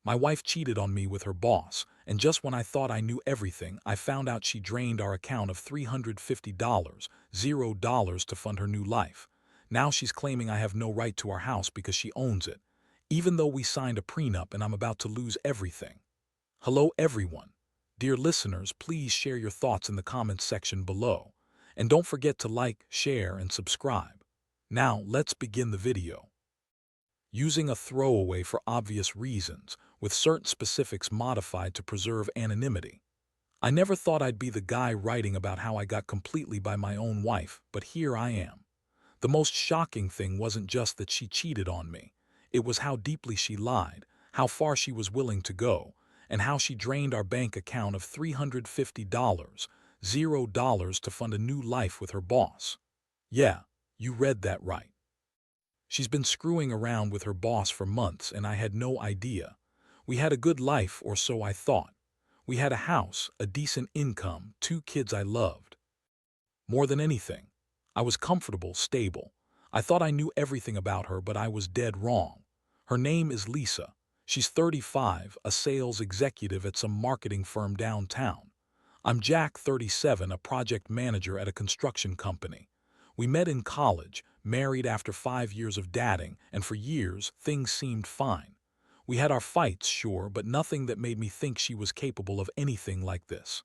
My wife cheated on me with her boss, and just when I thought I knew everything, I found out she drained our account of $350, $0 to fund her new life. Now she's claiming I have no right to our house because she owns it, even though we signed a prenup and I'm about to lose everything. Hello everyone. Dear listeners, please share your thoughts in the comments section below. And don't forget to like, share, and subscribe. Now, let's begin the video. Using a throwaway for obvious reasons, with certain specifics modified to preserve anonymity. I never thought I'd be the guy writing about how I got completely by my own wife, but here I am. The most shocking thing wasn't just that she cheated on me. It was how deeply she lied, how far she was willing to go, and how she drained our bank account of $350, $0 to fund a new life with her boss. Yeah, you read that right. She's been screwing around with her boss for months and I had no idea. We had a good life, or so I thought. We had a house, a decent income, 2 kids I loved. More than anything, I was comfortable, stable. I thought I knew everything about her, but I was dead wrong. Her name is Lisa. She's 35, a sales executive at some marketing firm downtown. I'm Jack, 37, a project manager at a construction company. We met in college, married after 5 years of dating, and for years, things seemed fine. We had our fights, sure, but nothing that made me think she was capable of anything like this.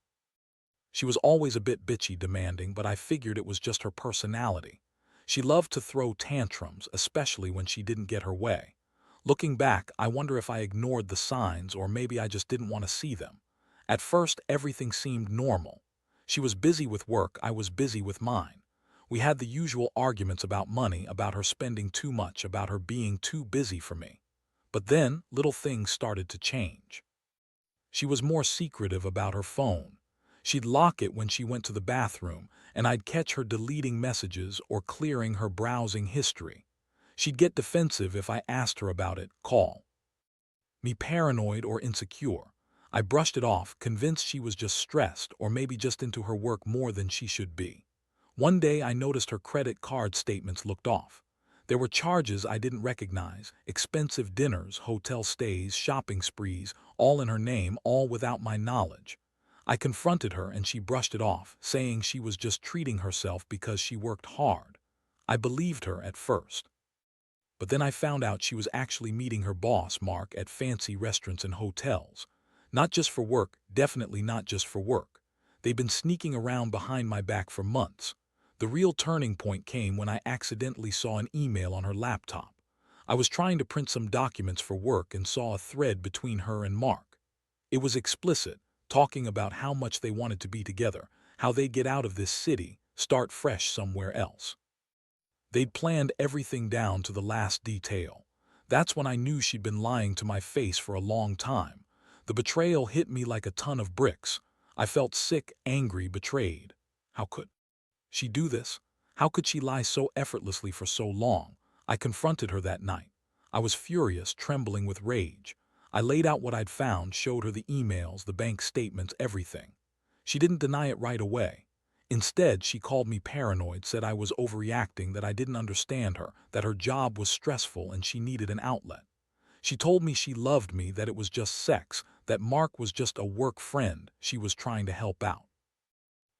She was always a bit bitchy, demanding, but I figured it was just her personality. She loved to throw tantrums, especially when she didn't get her way. Looking back, I wonder if I ignored the signs or maybe I just didn't want to see them. At first, everything seemed normal. She was busy with work, I was busy with mine. We had the usual arguments about money, about her spending too much, about her being too busy for me. But then, little things started to change. She was more secretive about her phone. She'd lock it when she went to the bathroom, and I'd catch her deleting messages or clearing her browsing history. She'd get defensive if I asked her about it, call me paranoid or insecure. I brushed it off, convinced she was just stressed or maybe just into her work more than she should be. One day I noticed her credit card statements looked off. There were charges I didn't recognize, expensive dinners, hotel stays, shopping sprees, all in her name, all without my knowledge. I confronted her and she brushed it off, saying she was just treating herself because she worked hard. I believed her at first. But then I found out she was actually meeting her boss, Mark, at fancy restaurants and hotels. Not just for work, definitely not just for work. They'd been sneaking around behind my back for months. The real turning point came when I accidentally saw an email on her laptop. I was trying to print some documents for work and saw a thread between her and Mark. It was explicit, talking about how much they wanted to be together, how they'd get out of this city, start fresh somewhere else. They'd planned everything down to the last detail. That's when I knew she'd been lying to my face for a long time. The betrayal hit me like a ton of bricks. I felt sick, angry, betrayed. How could she do this? How could she lie so effortlessly for so long? I confronted her that night. I was furious, trembling with rage. I laid out what I'd found, showed her the emails, the bank statements, everything. She didn't deny it right away. Instead, she called me paranoid, said I was overreacting, that I didn't understand her, that her job was stressful and she needed an outlet. She told me she loved me, that it was just sex, that Mark was just a work friend she was trying to help out.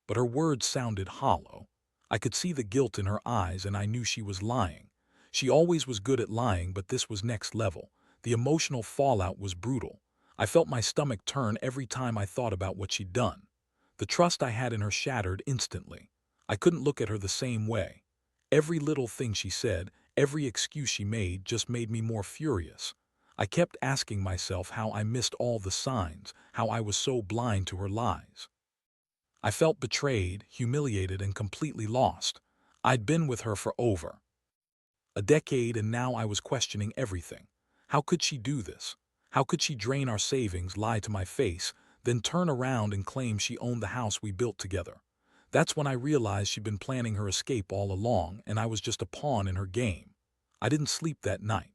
But her words sounded hollow. I could see the guilt in her eyes and I knew she was lying. She always was good at lying, but this was next level. The emotional fallout was brutal. I felt my stomach turn every time I thought about what she'd done. The trust I had in her shattered instantly. I couldn't look at her the same way. Every little thing she said, every excuse she made just made me more furious. I kept asking myself how I missed all the signs, how I was so blind to her lies. I felt betrayed, humiliated, and completely lost. I'd been with her for over a decade and now I was questioning everything. How could she do this? How could she drain our savings, lie to my face, then turn around and claim she owned the house we built together? That's when I realized she'd been planning her escape all along and I was just a pawn in her game. I didn't sleep that night.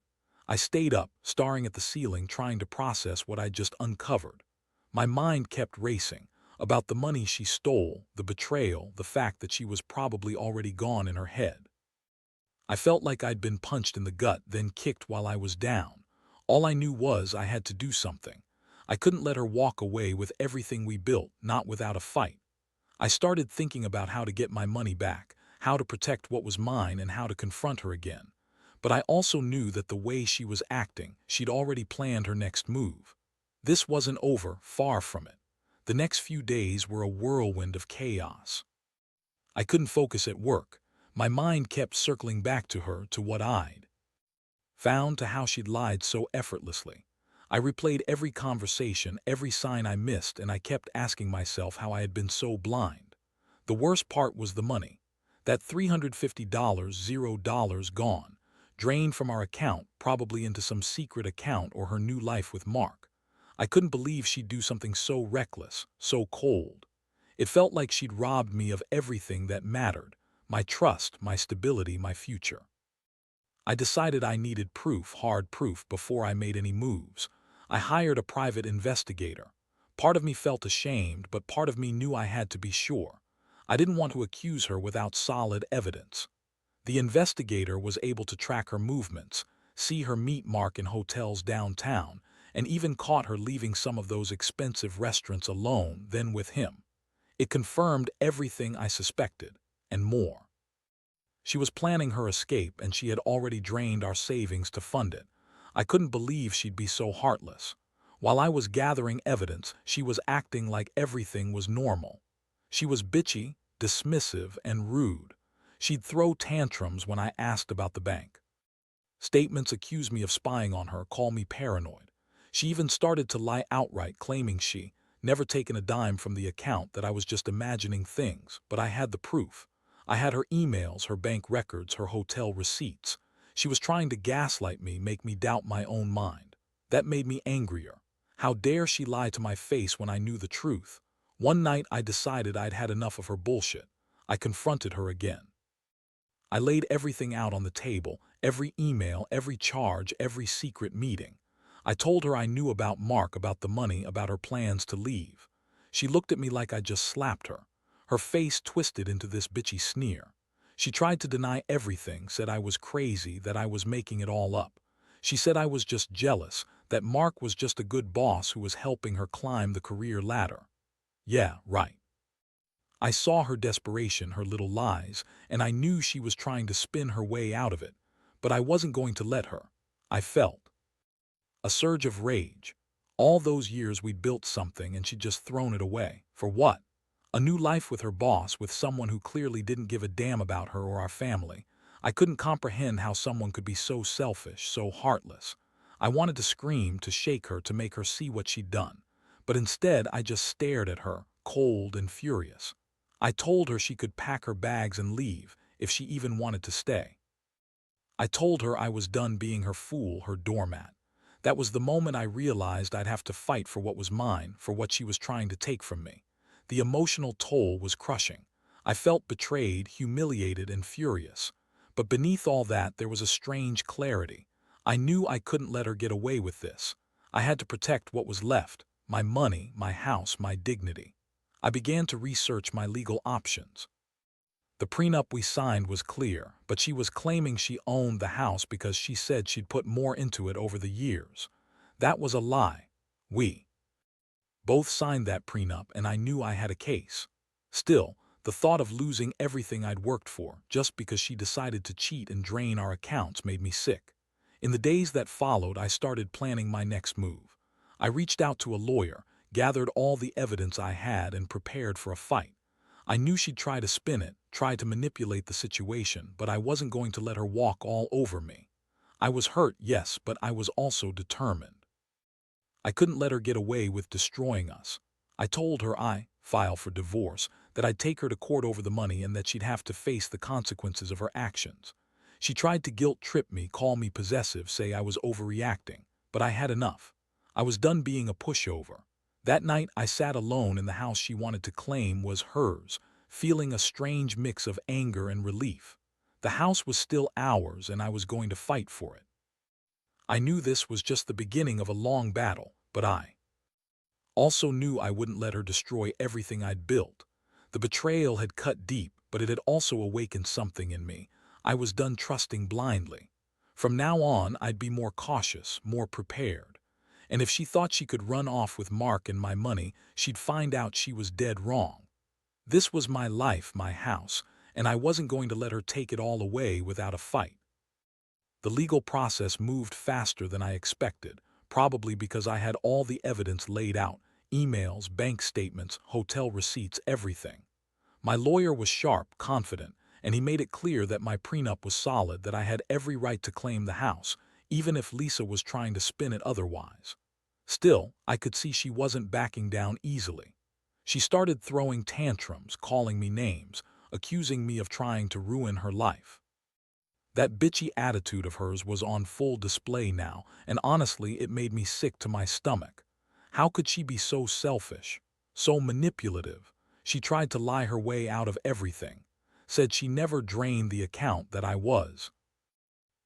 I stayed up, staring at the ceiling, trying to process what I'd just uncovered. My mind kept racing about the money she stole, the betrayal, the fact that she was probably already gone in her head. I felt like I'd been punched in the gut, then kicked while I was down. All I knew was I had to do something. I couldn't let her walk away with everything we built, not without a fight. I started thinking about how to get my money back, how to protect what was mine, and how to confront her again. But I also knew that the way she was acting, she'd already planned her next move. This wasn't over, far from it. The next few days were a whirlwind of chaos. I couldn't focus at work. My mind kept circling back to her, to what I'd found, to how she'd lied so effortlessly. I replayed every conversation, every sign I missed, and I kept asking myself how I had been so blind. The worst part was the money. That $350, $0 gone, drained from our account, probably into some secret account or her new life with Mark. I couldn't believe she'd do something so reckless, so cold. It felt like she'd robbed me of everything that mattered: my trust, my stability, my future. I decided I needed proof, hard proof, before I made any moves. I hired a private investigator. Part of me felt ashamed, but part of me knew I had to be sure. I didn't want to accuse her without solid evidence. The investigator was able to track her movements, see her meet Mark in hotels downtown, and even caught her leaving some of those expensive restaurants alone, then with him. It confirmed everything I suspected, and more. She was planning her escape, and she had already drained our savings to fund it. I couldn't believe she'd be so heartless. While I was gathering evidence, she was acting like everything was normal. She was bitchy, dismissive, and rude. She'd throw tantrums when I asked about the bank statements, accuse me of spying on her, call me paranoid. She even started to lie outright, claiming she never taken a dime from the account, that I was just imagining things, but I had the proof. I had her emails, her bank records, her hotel receipts. She was trying to gaslight me, make me doubt my own mind. That made me angrier. How dare she lie to my face when I knew the truth? One night I decided I'd had enough of her bullshit. I confronted her again. I laid everything out on the table, every email, every charge, every secret meeting. I told her I knew about Mark, about the money, about her plans to leave. She looked at me like I just slapped her. Her face twisted into this bitchy sneer. She tried to deny everything, said I was crazy, that I was making it all up. She said I was just jealous, that Mark was just a good boss who was helping her climb the career ladder. Yeah, right. I saw her desperation, her little lies, and I knew she was trying to spin her way out of it. But I wasn't going to let her. I felt a surge of rage. All those years we'd built something, and she'd just thrown it away. For what? A new life with her boss, with someone who clearly didn't give a damn about her or our family. I couldn't comprehend how someone could be so selfish, so heartless. I wanted to scream, to shake her, to make her see what she'd done. But instead, I just stared at her, cold and furious. I told her she could pack her bags and leave, if she even wanted to stay. I told her I was done being her fool, her doormat. That was the moment I realized I'd have to fight for what was mine, for what she was trying to take from me. The emotional toll was crushing. I felt betrayed, humiliated, and furious. But beneath all that, there was a strange clarity. I knew I couldn't let her get away with this. I had to protect what was left: my money, my house, my dignity. I began to research my legal options. The prenup we signed was clear, but she was claiming she owned the house because she said she'd put more into it over the years. That was a lie. We both signed that prenup, and I knew I had a case. Still, the thought of losing everything I'd worked for, just because she decided to cheat and drain our accounts, made me sick. In the days that followed, I started planning my next move. I reached out to a lawyer, gathered all the evidence I had, and prepared for a fight. I knew she'd try to spin it, try to manipulate the situation, but I wasn't going to let her walk all over me. I was hurt, yes, but I was also determined. I couldn't let her get away with destroying us. I told her I'd file for divorce, that I'd take her to court over the money, and that she'd have to face the consequences of her actions. She tried to guilt-trip me, call me possessive, say I was overreacting, but I had enough. I was done being a pushover. That night I sat alone in the house she wanted to claim was hers, feeling a strange mix of anger and relief. The house was still ours, and I was going to fight for it. I knew this was just the beginning of a long battle, but I also knew I wouldn't let her destroy everything I'd built. The betrayal had cut deep, but it had also awakened something in me. I was done trusting blindly. From now on, I'd be more cautious, more prepared. And if she thought she could run off with Mark and my money, she'd find out she was dead wrong. This was my life, my house, and I wasn't going to let her take it all away without a fight. The legal process moved faster than I expected, probably because I had all the evidence laid out: emails, bank statements, hotel receipts, everything. My lawyer was sharp, confident, and he made it clear that my prenup was solid, that I had every right to claim the house, even if Lisa was trying to spin it otherwise. Still, I could see she wasn't backing down easily. She started throwing tantrums, calling me names, accusing me of trying to ruin her life. That bitchy attitude of hers was on full display now, and honestly, it made me sick to my stomach. How could she be so selfish, so manipulative? She tried to lie her way out of everything, said she never drained the account, that I was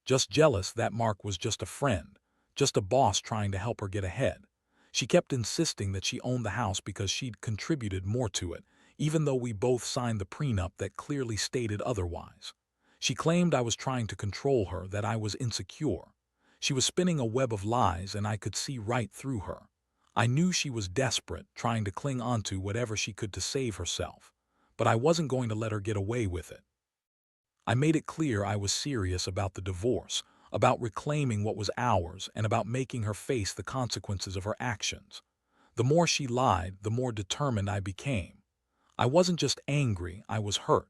just jealous, that Mark was just a friend, just a boss trying to help her get ahead. She kept insisting that she owned the house because she'd contributed more to it, even though we both signed the prenup that clearly stated otherwise. She claimed I was trying to control her, that I was insecure. She was spinning a web of lies, and I could see right through her. I knew she was desperate, trying to cling onto whatever she could to save herself. But I wasn't going to let her get away with it. I made it clear I was serious about the divorce, about reclaiming what was ours, and about making her face the consequences of her actions. The more she lied, the more determined I became. I wasn't just angry, I was hurt.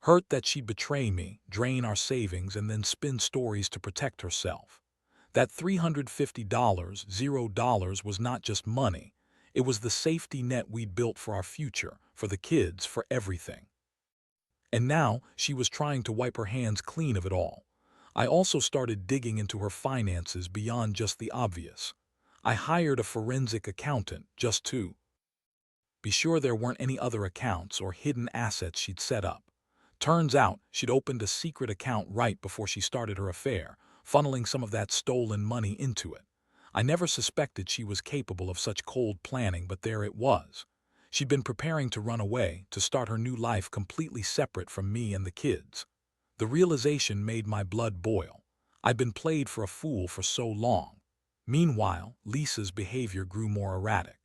Hurt that she'd betray me, drain our savings, and then spin stories to protect herself. That $350, $0, was not just money. It was the safety net we'd built for our future, for the kids, for everything. And now she was trying to wipe her hands clean of it all. I also started digging into her finances beyond just the obvious. I hired a forensic accountant just to be sure there weren't any other accounts or hidden assets she'd set up. Turns out she'd opened a secret account right before she started her affair, funneling some of that stolen money into it. I never suspected she was capable of such cold planning, but there it was. She'd been preparing to run away, to start her new life completely separate from me and the kids. The realization made my blood boil. I'd been played for a fool for so long. Meanwhile, Lisa's behavior grew more erratic.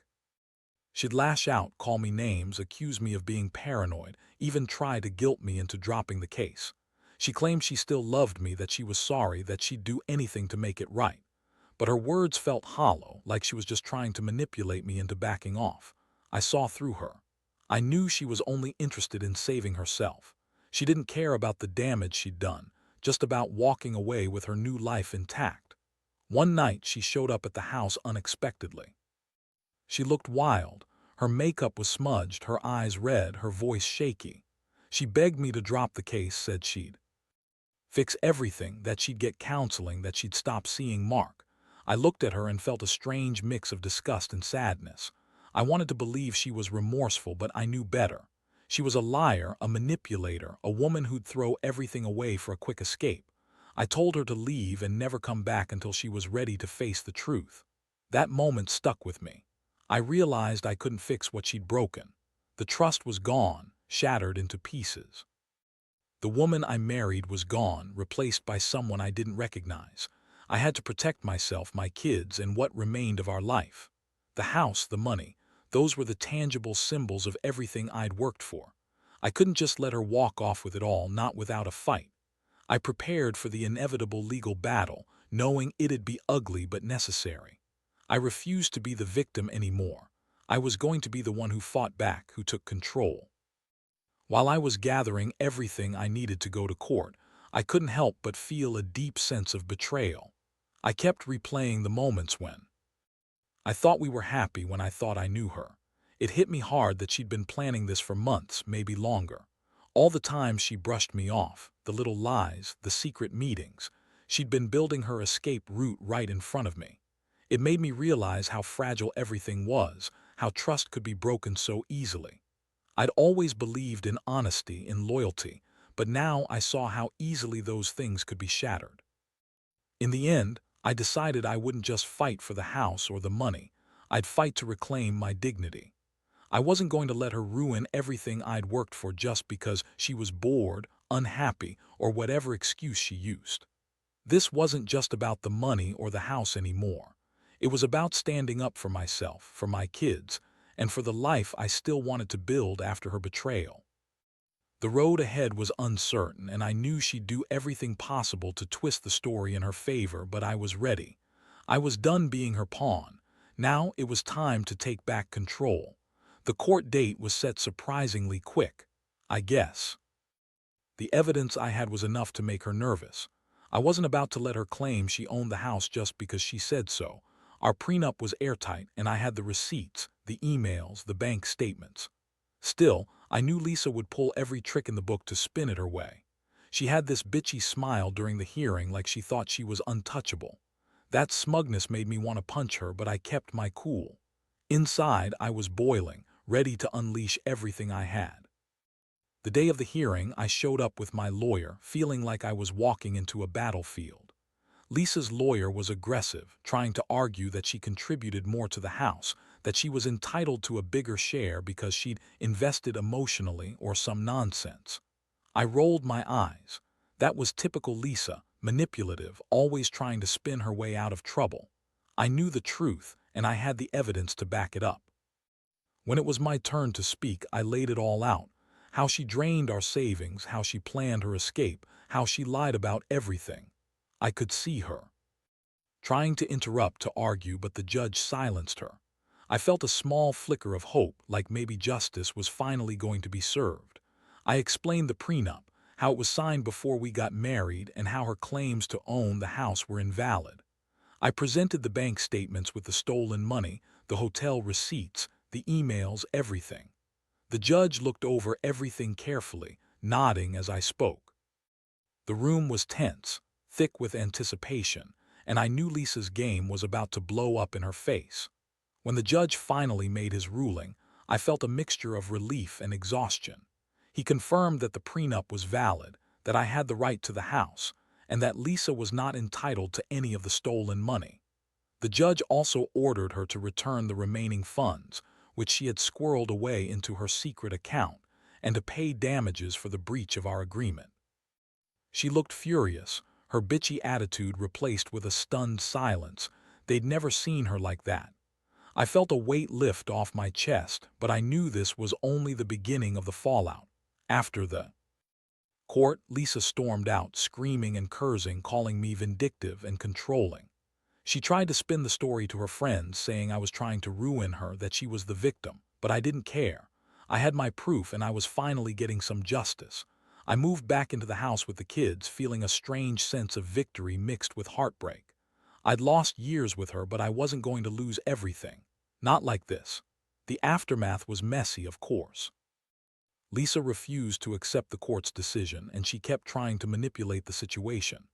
She'd lash out, call me names, accuse me of being paranoid, even try to guilt me into dropping the case. She claimed she still loved me, that she was sorry, that she'd do anything to make it right. But her words felt hollow, like she was just trying to manipulate me into backing off. I saw through her. I knew she was only interested in saving herself. She didn't care about the damage she'd done, just about walking away with her new life intact. One night she showed up at the house unexpectedly. She looked wild. Her makeup was smudged, her eyes red, her voice shaky. She begged me to drop the case, said she'd fix everything, that she'd get counseling, that she'd stop seeing Mark. I looked at her and felt a strange mix of disgust and sadness. I wanted to believe she was remorseful, but I knew better. She was a liar, a manipulator, a woman who'd throw everything away for a quick escape. I told her to leave and never come back until she was ready to face the truth. That moment stuck with me. I realized I couldn't fix what she'd broken. The trust was gone, shattered into pieces. The woman I married was gone, replaced by someone I didn't recognize. I had to protect myself, my kids, and what remained of our life. The house, the money, those were the tangible symbols of everything I'd worked for. I couldn't just let her walk off with it all, not without a fight. I prepared for the inevitable legal battle, knowing it'd be ugly but necessary. I refused to be the victim anymore. I was going to be the one who fought back, who took control. While I was gathering everything I needed to go to court, I couldn't help but feel a deep sense of betrayal. I kept replaying the moments when I thought we were happy, when I thought I knew her. It hit me hard that she'd been planning this for months, maybe longer. All the time she brushed me off, the little lies, the secret meetings. She'd been building her escape route right in front of me. It made me realize how fragile everything was, how trust could be broken so easily. I'd always believed in honesty, in loyalty, but now I saw how easily those things could be shattered. In the end, I decided I wouldn't just fight for the house or the money. I'd fight to reclaim my dignity. I wasn't going to let her ruin everything I'd worked for just because she was bored, unhappy, or whatever excuse she used. This wasn't just about the money or the house anymore. It was about standing up for myself, for my kids, and for the life I still wanted to build after her betrayal. The road ahead was uncertain, and I knew she'd do everything possible to twist the story in her favor, but I was ready. I was done being her pawn. Now it was time to take back control. The court date was set surprisingly quick, I guess. The evidence I had was enough to make her nervous. I wasn't about to let her claim she owned the house just because she said so. Our prenup was airtight, and I had the receipts, the emails, the bank statements. Still, I knew Lisa would pull every trick in the book to spin it her way. She had this bitchy smile during the hearing, like she thought she was untouchable. That smugness made me want to punch her, but I kept my cool. Inside, I was boiling, ready to unleash everything I had. The day of the hearing, I showed up with my lawyer, feeling like I was walking into a battlefield. Lisa's lawyer was aggressive, trying to argue that she contributed more to the house, that she was entitled to a bigger share because she'd invested emotionally or some nonsense. I rolled my eyes. That was typical Lisa, manipulative, always trying to spin her way out of trouble. I knew the truth, and I had the evidence to back it up. When it was my turn to speak, I laid it all out. How she drained our savings, how she planned her escape, how she lied about everything. I could see her trying to interrupt, to argue, but the judge silenced her. I felt a small flicker of hope, like maybe justice was finally going to be served. I explained the prenup, how it was signed before we got married, and how her claims to own the house were invalid. I presented the bank statements with the stolen money, the hotel receipts, the emails, everything. The judge looked over everything carefully, nodding as I spoke. The room was tense, thick with anticipation, and I knew Lisa's game was about to blow up in her face. When the judge finally made his ruling, I felt a mixture of relief and exhaustion. He confirmed that the prenup was valid, that I had the right to the house, and that Lisa was not entitled to any of the stolen money. The judge also ordered her to return the remaining funds, which she had squirreled away into her secret account, and to pay damages for the breach of our agreement. She looked furious, her bitchy attitude replaced with a stunned silence. They'd never seen her like that. I felt a weight lift off my chest, but I knew this was only the beginning of the fallout. After the court, Lisa stormed out, screaming and cursing, calling me vindictive and controlling. She tried to spin the story to her friends, saying I was trying to ruin her, that she was the victim, but I didn't care. I had my proof, and I was finally getting some justice. I moved back into the house with the kids, feeling a strange sense of victory mixed with heartbreak. I'd lost years with her, but I wasn't going to lose everything. Not like this. The aftermath was messy, of course. Lisa refused to accept the court's decision, and she kept trying to manipulate the situation.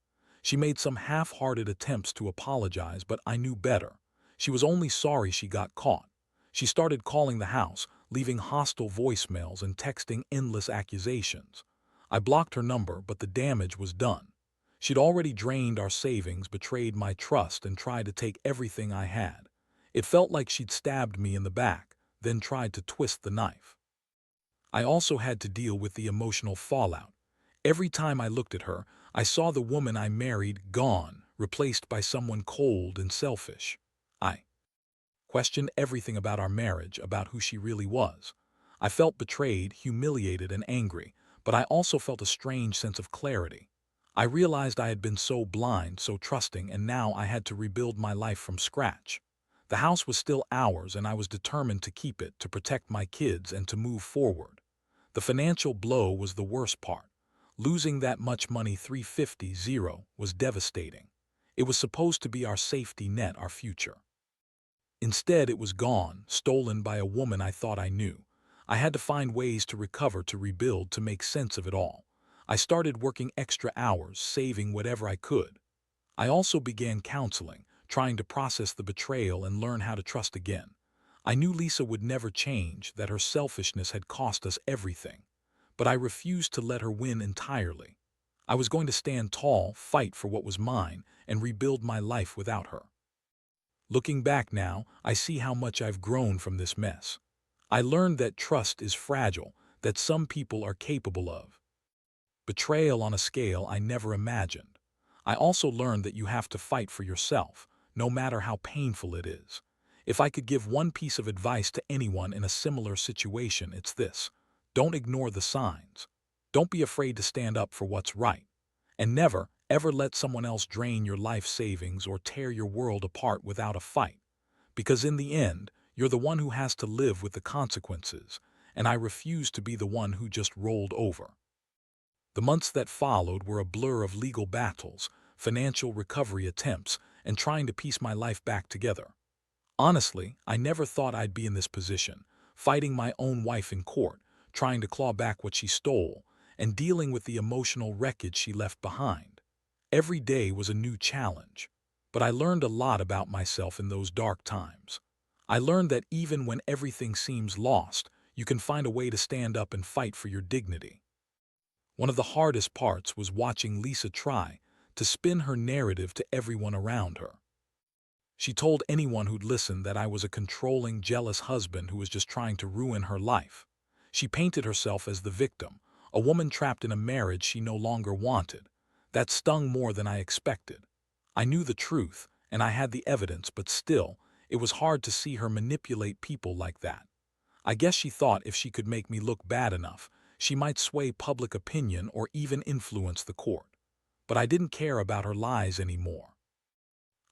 She made some half-hearted attempts to apologize, but I knew better. She was only sorry she got caught. She started calling the house, leaving hostile voicemails and texting endless accusations. I blocked her number, but the damage was done. She'd already drained our savings, betrayed my trust, and tried to take everything I had. It felt like she'd stabbed me in the back, then tried to twist the knife. I also had to deal with the emotional fallout. Every time I looked at her, I saw the woman I married gone, replaced by someone cold and selfish. I questioned everything about our marriage, about who she really was. I felt betrayed, humiliated, and angry, but I also felt a strange sense of clarity. I realized I had been so blind, so trusting, and now I had to rebuild my life from scratch. The house was still ours, and I was determined to keep it, to protect my kids, and to move forward. The financial blow was the worst part. Losing that much money, 350 was devastating. It was supposed to be our safety net, our future. Instead, it was gone, stolen by a woman I thought I knew. I had to find ways to recover, to rebuild, to make sense of it all. I started working extra hours, saving whatever I could. I also began counseling, trying to process the betrayal and learn how to trust again. I knew Lisa would never change, that her selfishness had cost us everything. But I refused to let her win entirely. I was going to stand tall, fight for what was mine, and rebuild my life without her. Looking back now, I see how much I've grown from this mess. I learned that trust is fragile, that some people are capable of betrayal on a scale I never imagined. I also learned that you have to fight for yourself, no matter how painful it is. If I could give one piece of advice to anyone in a similar situation, it's this: don't ignore the signs. Don't be afraid to stand up for what's right. And never, ever let someone else drain your life savings or tear your world apart without a fight. Because in the end, you're the one who has to live with the consequences, and I refuse to be the one who just rolled over. The months that followed were a blur of legal battles, financial recovery attempts, and trying to piece my life back together. Honestly, I never thought I'd be in this position, fighting my own wife in court, trying to claw back what she stole, and dealing with the emotional wreckage she left behind. Every day was a new challenge, but I learned a lot about myself in those dark times. I learned that even when everything seems lost, you can find a way to stand up and fight for your dignity. One of the hardest parts was watching Lisa try to spin her narrative to everyone around her. She told anyone who'd listen that I was a controlling, jealous husband who was just trying to ruin her life. She painted herself as the victim, a woman trapped in a marriage she no longer wanted. That stung more than I expected. I knew the truth, and I had the evidence, but still, it was hard to see her manipulate people like that. I guess she thought if she could make me look bad enough, she might sway public opinion or even influence the court. But I didn't care about her lies anymore.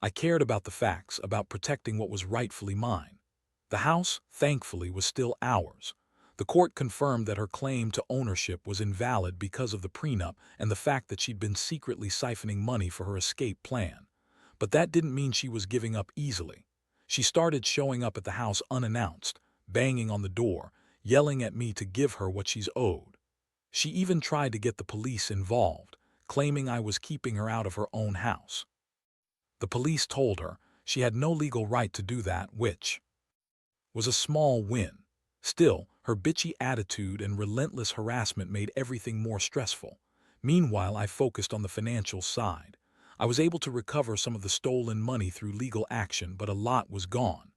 I cared about the facts, about protecting what was rightfully mine. The house, thankfully, was still ours. The court confirmed that her claim to ownership was invalid because of the prenup and the fact that she'd been secretly siphoning money for her escape plan. But that didn't mean she was giving up easily. She started showing up at the house unannounced, banging on the door, yelling at me to give her what she's owed. She even tried to get the police involved, claiming I was keeping her out of her own house. The police told her she had no legal right to do that, which was a small win. Still, her bitchy attitude and relentless harassment made everything more stressful. Meanwhile, I focused on the financial side. I was able to recover some of the stolen money through legal action, but a lot was gone.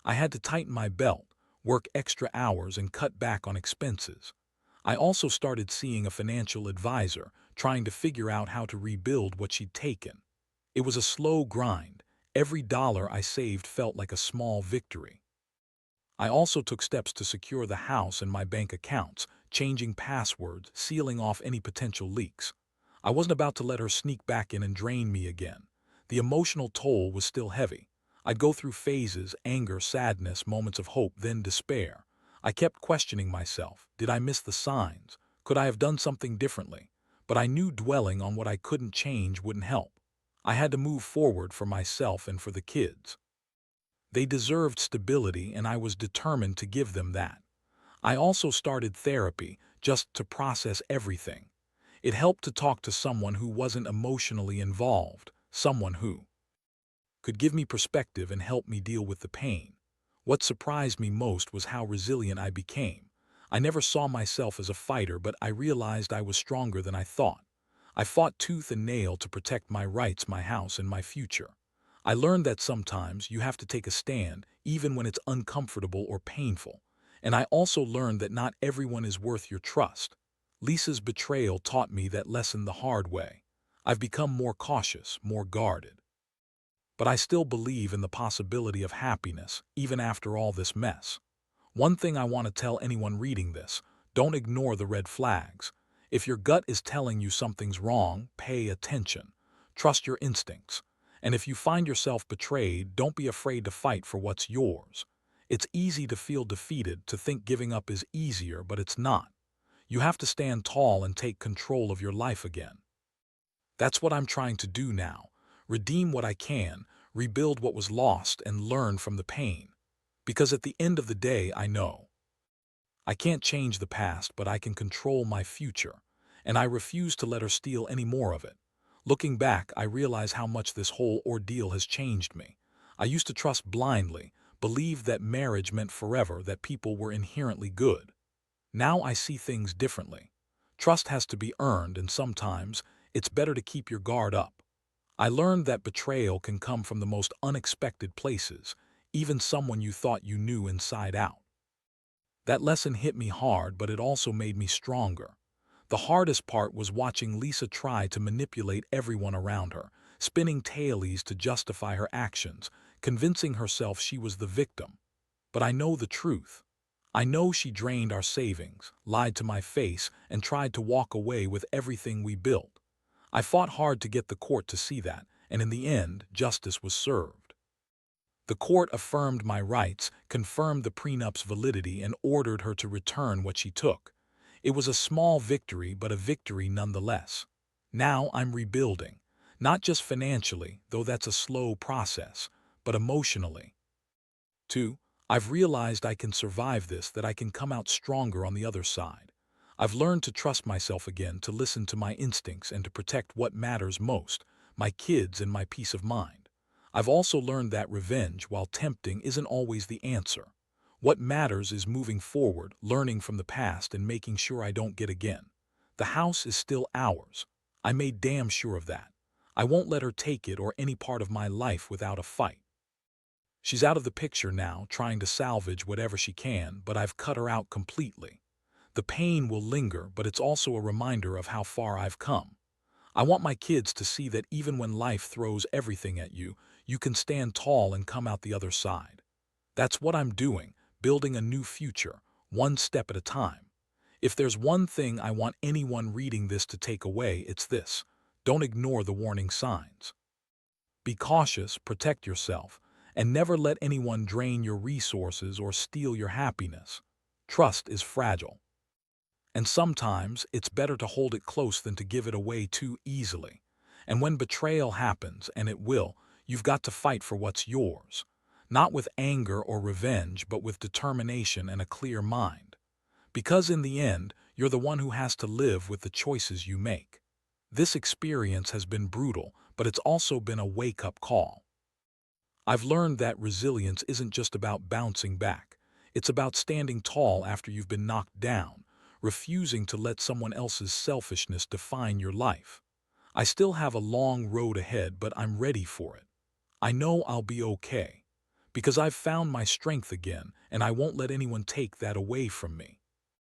I had to tighten my belt, work extra hours, and cut back on expenses. I also started seeing a financial advisor, trying to figure out how to rebuild what she'd taken. It was a slow grind. Every dollar I saved felt like a small victory. I also took steps to secure the house and my bank accounts, changing passwords, sealing off any potential leaks. I wasn't about to let her sneak back in and drain me again. The emotional toll was still heavy. I'd go through phases: anger, sadness, moments of hope, then despair. I kept questioning myself. Did I miss the signs? Could I have done something differently? But I knew dwelling on what I couldn't change wouldn't help. I had to move forward for myself and for the kids. They deserved stability, and I was determined to give them that. I also started therapy, just to process everything. It helped to talk to someone who wasn't emotionally involved, someone who could give me perspective and help me deal with the pain. What surprised me most was how resilient I became. I never saw myself as a fighter, but I realized I was stronger than I thought. I fought tooth and nail to protect my rights, my house, and my future. I learned that sometimes you have to take a stand, even when it's uncomfortable or painful. And I also learned that not everyone is worth your trust. Lisa's betrayal taught me that lesson the hard way. I've become more cautious, more guarded. But I still believe in the possibility of happiness, even after all this mess. One thing I want to tell anyone reading this: don't ignore the red flags. If your gut is telling you something's wrong, pay attention. Trust your instincts. And if you find yourself betrayed, don't be afraid to fight for what's yours. It's easy to feel defeated, to think giving up is easier, but it's not. You have to stand tall and take control of your life again. That's what I'm trying to do now. Redeem what I can, rebuild what was lost, and learn from the pain. Because at the end of the day, I know I can't change the past, but I can control my future, and I refuse to let her steal any more of it. Looking back, I realize how much this whole ordeal has changed me. I used to trust blindly, believe that marriage meant forever, that people were inherently good. Now I see things differently. Trust has to be earned, and sometimes it's better to keep your guard up. I learned that betrayal can come from the most unexpected places, even someone you thought you knew inside out. That lesson hit me hard, but it also made me stronger. The hardest part was watching Lisa try to manipulate everyone around her, spinning tailies to justify her actions, convincing herself she was the victim. But I know the truth. I know she drained our savings, lied to my face, and tried to walk away with everything we built. I fought hard to get the court to see that, and in the end, justice was served. The court affirmed my rights, confirmed the prenup's validity, and ordered her to return what she took. It was a small victory, but a victory nonetheless. Now I'm rebuilding, not just financially, though that's a slow process, but emotionally. 2. I've realized I can survive this, that I can come out stronger on the other side. I've learned to trust myself again, to listen to my instincts, and to protect what matters most, my kids and my peace of mind. I've also learned that revenge, while tempting, isn't always the answer. What matters is moving forward, learning from the past, and making sure I don't get again. The house is still ours. I made damn sure of that. I won't let her take it or any part of my life without a fight. She's out of the picture now, trying to salvage whatever she can, but I've cut her out completely. The pain will linger, but it's also a reminder of how far I've come. I want my kids to see that even when life throws everything at you, you can stand tall and come out the other side. That's what I'm doing, building a new future, one step at a time. If there's one thing I want anyone reading this to take away, it's this: don't ignore the warning signs. Be cautious, protect yourself, and never let anyone drain your resources or steal your happiness. Trust is fragile, and sometimes it's better to hold it close than to give it away too easily. And when betrayal happens, and it will, you've got to fight for what's yours. Not with anger or revenge, but with determination and a clear mind. Because in the end, you're the one who has to live with the choices you make. This experience has been brutal, but it's also been a wake-up call. I've learned that resilience isn't just about bouncing back. It's about standing tall after you've been knocked down, refusing to let someone else's selfishness define your life. I still have a long road ahead, but I'm ready for it. I know I'll be okay, because I've found my strength again, and I won't let anyone take that away from me.